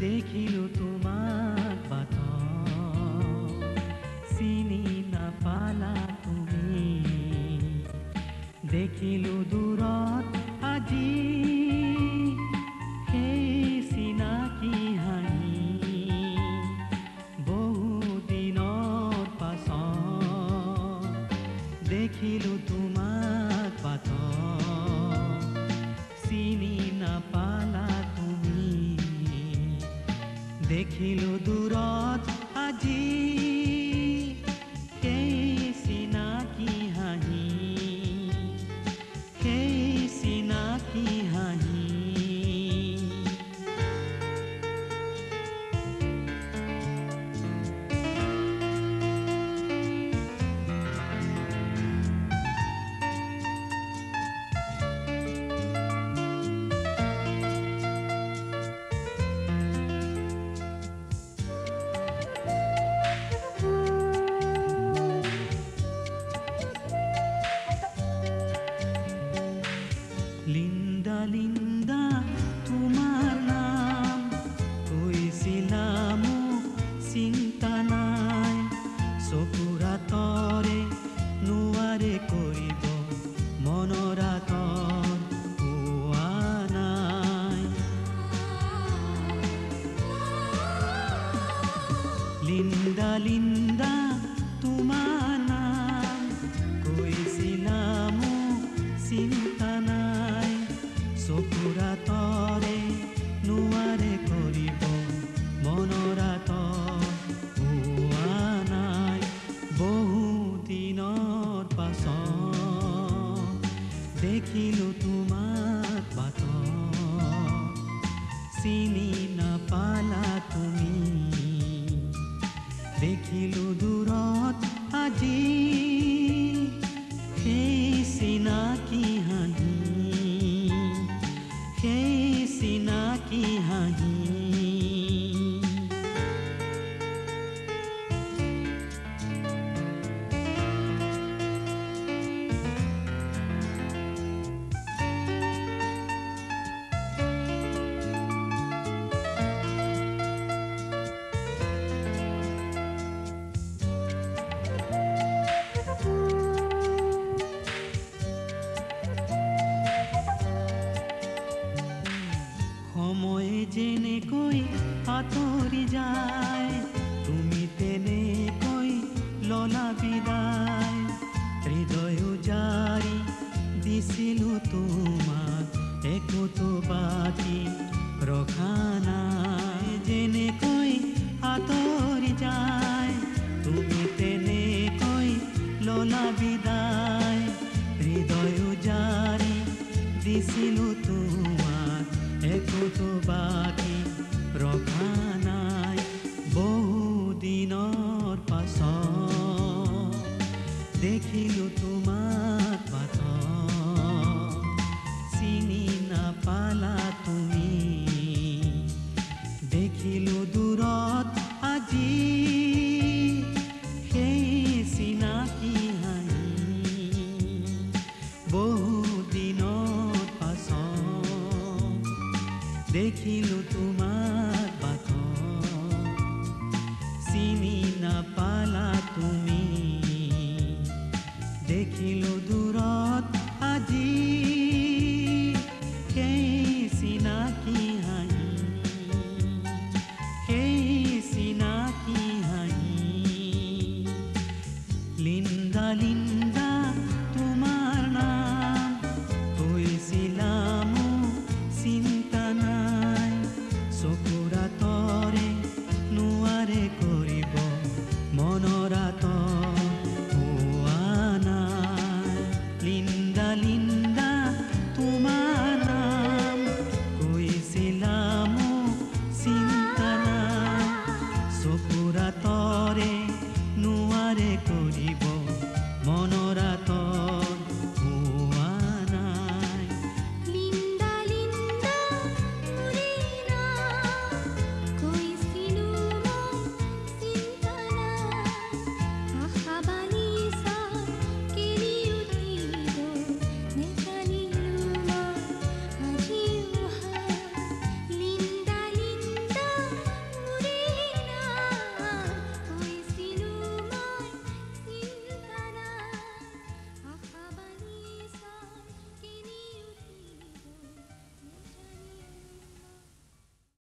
দেখিলো তোমাক বাটত চিনি নাপালা তুমি দেখিলো দূৰত আজি সেই চিনাকি হাঁহি বহু দিনৰ পাছত দেখিলো তোমাক বাটত চিনি নাপালা তুমি দেখিলো দূৰত আজি সেই চিনাকি হাঁহি সেই চিনাকি হাঁহি লিন্দা লিন্দা তোমাৰ নাম কৈছিলা মোক চিন্তা নাই চকুৰ আঁতৰে নোৱাৰে কৰিব মনৰ আঁতৰ পোৱা নাই লিন্দা লিন্দা তোমাৰ নাম কৈছিলা মোক চিন্তা নাই চকুৰ আঁতৰে নোৱাৰে কৰিব মনৰ আঁতৰ পোৱা নাই বহু দিনৰ পাছত দেখিলো তোমাক বাটত চিনি নাপালা তুমি দেখিলো দূৰত আজি সেই চিনাকি হাঁহি সেই চিনাকি হাঁহি সময়ে যেনেকৈ আঁতৰি যায় তুমি তেনেকৈ ললা বিদায় হৃদয় জাৰি দিছিলো তোমাক একোতো বাকী ৰখা নাই যেনেকৈ আঁতৰি যায় তুমি তেনেকৈ ললা বিদায় হৃদয় জাৰি দিছিলো তোমাক একোতো বাকী ৰখা নাই বহু দিনৰ পাছত দেখিলো তোমাক বাটত চিনি নাপালা তুমি দেখিলো দূৰত আজি সেই চিনাকি হাঁহি বহু দিনৰ পাছত দেখিলো তোমাক বাটত চিনি নাপালা তুমি দেখিলো দূৰত আজি সেই চিনাকি হাঁহি সেই চিনাকি হাঁহি লিন্দা লিন্দা